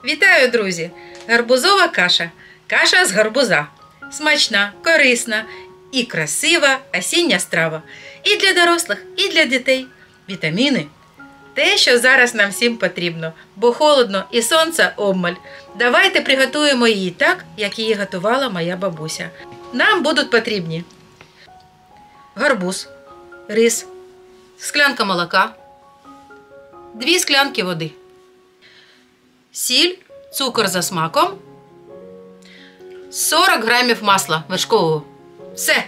Вітаю, друзі! Гарбузова каша. Каша з гарбуза. Смачна, корисна і красива осіння страва. І для дорослих, і для дітей. Вітаміни. Те, що зараз нам всім потрібно, бо холодно і сонце обмаль. Давайте приготуємо її так, як її готувала моя бабуся. Нам будуть потрібні гарбуз, рис, склянка молока, 2 склянки води, сіль, цукор за смаком, 40 грамів масла вершкового. Все.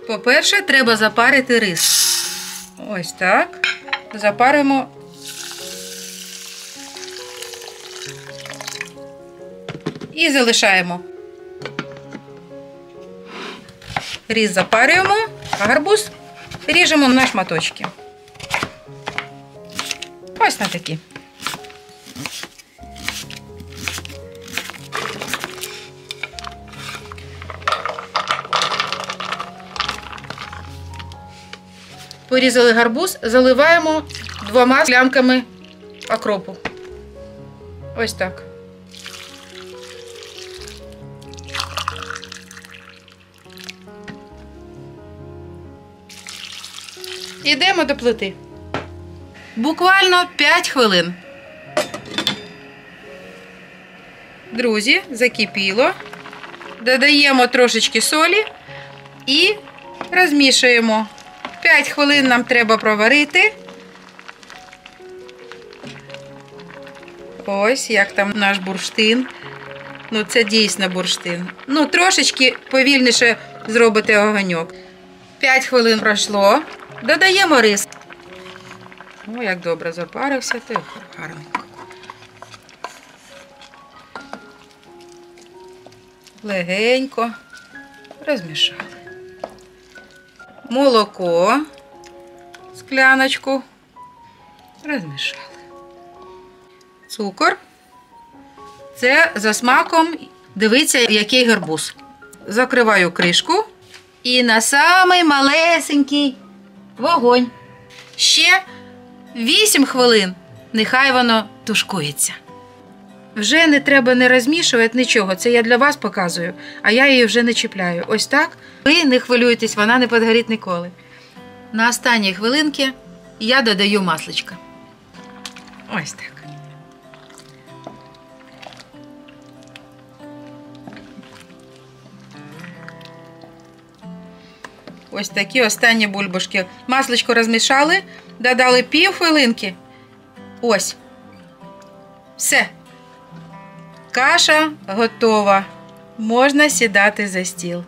По-перше, треба запарити рис. Ось так. Запаримо. І залишаємо. Рис запарюємо, а гарбуз ріжемо на шматочки. Ось на такі. Порізали гарбуз, заливаємо 2 склянками окропу. Ось так. Йдемо до плити. Буквально 5 хвилин. Друзі, закипіло. Додаємо трошечки солі і розмішуємо. 5 хвилин нам треба проварити. Ось, як там наш бурштин. Ну, це дійсно бурштин. Ну, трошечки повільніше зробити огоньок. 5 хвилин пройшло. Додаємо рис. О, як добре запарився, то гарненько. Легенько розмішали. Молоко, скляночку, розмішали. Цукор. Це за смаком, дивіться, який гарбуз. Закриваю кришку і на самий малесенький вогонь. Ще 8 хвилин, нехай воно тушкується. Вже не треба не розмішувати нічого, це я для вас показую, а я її вже не чіпляю. Ось так. Ви не хвилюйтесь, вона не підгорить ніколи. На останні хвилинки я додаю масличко. Ось так. Ось такі останні бульбашки. Масличко розмішали, додали пів хвилинки. Ось. Все. Каша готова. Можна сідати за стіл.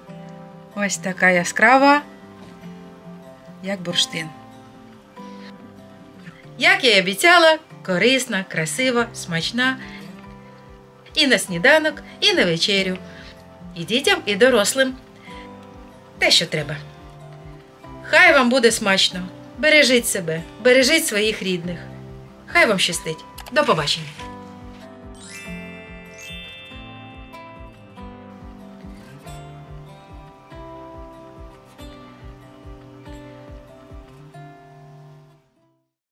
Ось така яскрава, як бурштин. Як я і обіцяла, корисна, красива, смачна. І на сніданок, і на вечерю. І дітям, і дорослим. Те, що треба. Хай вам буде смачно. Бережіть себе, бережіть своїх рідних. Хай вам щастить. До побачення.